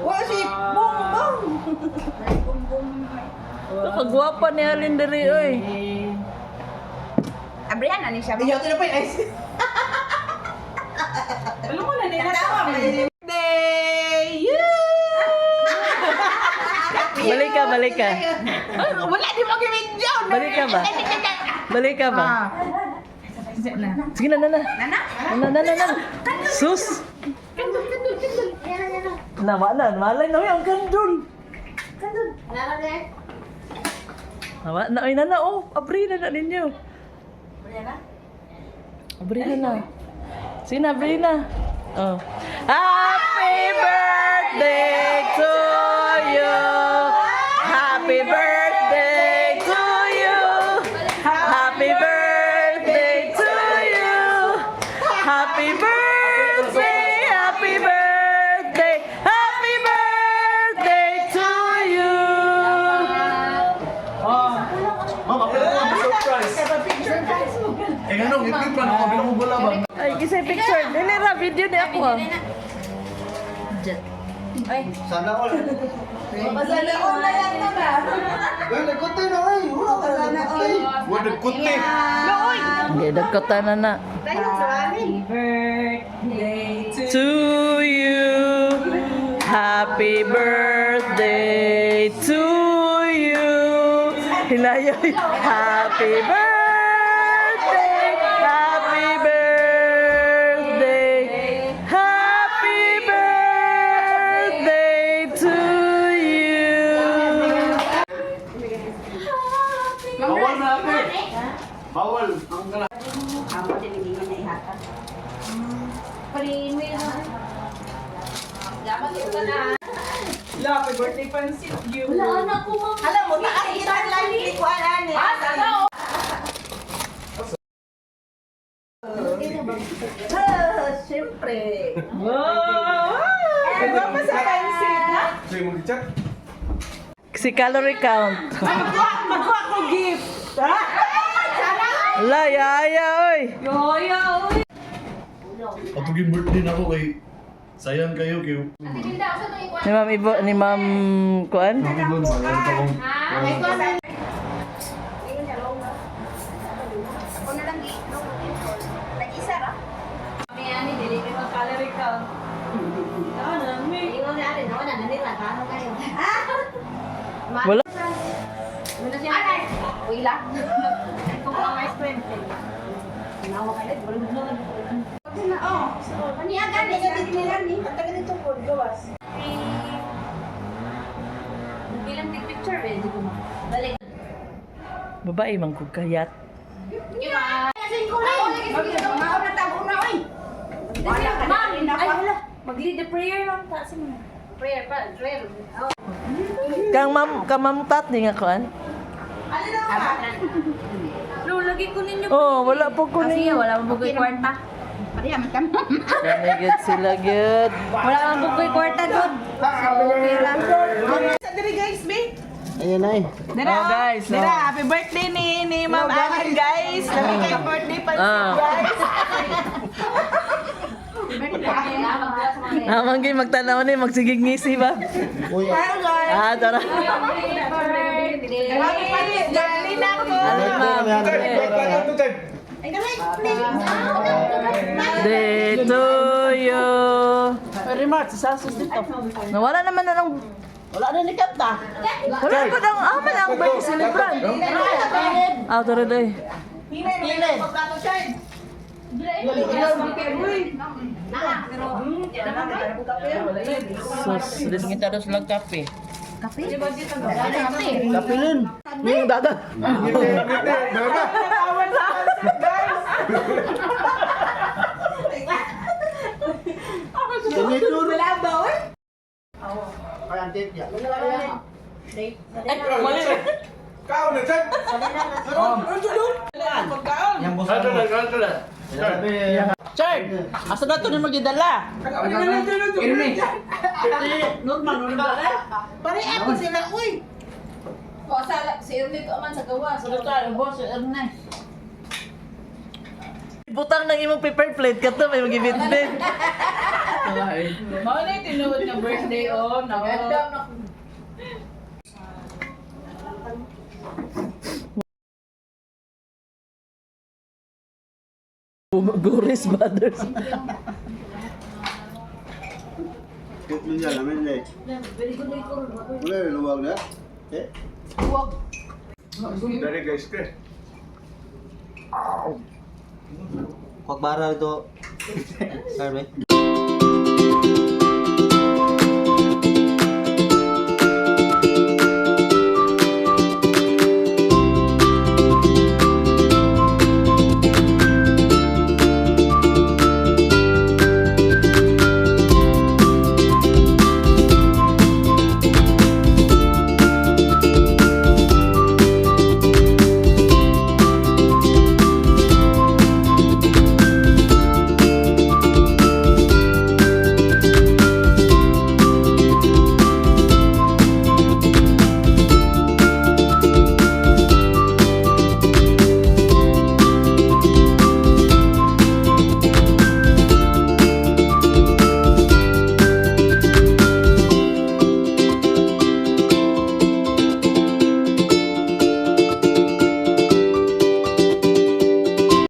Wa si Bongbong. Kagwapa ni Alin diri oy. Abrihan ani siya. Iyo tira pa ice. Alam mo na nila sa Day. Balik ka. Wala di mo video. Balik ka ba? Balik ka ba? Sige na. Nana. Sus. Malay na yung kandun. Nawa na, ay nana, oh, abri na ninyo. Abri na. Sige na, abri na. Oh. Happy birthday to you. Happy birthday to you. Happy birthday to you. Happy birthday. Happy birthday. Happy birthday to you. Mama, pwede mo ang surprise. Eh, ganun, ipin pa na ako, binamubula ba? Ay, kasi picture. Dili ra, video ni ako. Sana all. Masala ko na yan na ba? Uy, nagkutin na, uy. Sana all. Uy, nagkutin. Hindi, nagkota na. To you. Happy birthday to you. Hilayo. Happy birthday. Happy birthday. Happy birthday to you. Bawal na ako. Bawal. Ang kala. Happy birthday pansit you. Alam mo, taas kita live likuan ani. Siyempre. Wow! Ano pa sa pansit na? Sige, mag-chat. Si calorie count. Magkuha ko gift. Ala, yaya, oy. Atugin birthday na ako kay sayang kayo kayo. Ni Ma'am Ibo, ni Ma'am Kuan. Mami Bon, wala pa akong... Wala. Babae man ko kayat. Mag-lead the prayer lang ta sa mga. Prayer. Kang Ma'am Tat di nga Kuan. Lo, lagi ko ninyo. Oh, wala po ko Kasi ninyo. wala mo bugoy kwarta. Good sila good. Wala mo bugoy kwarta doon. Okay lang. Sa diri guys, be. Ayan ay. Dira, Oh, guys, Dira, oh. happy birthday ni Ma'am Alin, guys. Lami kayo birthday pansit, Ah. guys. Amang gi magtanaw ni magsigig ngisi ba? Uy, Hello, guys. Ah, tara. Happy birthday, darling ako. Alin ma'am. Day to you. Very much, sasus dito. Nawala naman na ng Wala na ni Kapta. wala pa daw aman ang birthday celebrant. Ah, tara day. Pilin. Sus, dis kita dos lang kape. kapilin. Yung dagat. Wala ba, oy? Kau na chat. Yang bos. Chard, asa na ito na magdadala? Normal. Pare, ako sila, uy. O, si Ernie to man sa gawa. Ano tayo, boss? Ano na? Butang ng imong paper plate ka to, may magibitbit. Mao na tinuod nga birthday oh, no. Guris Brothers. Cute nun yan, namin eh. Wala, luwag na. Eh? Dari guys, ke. Kwak bara ito. Carmen.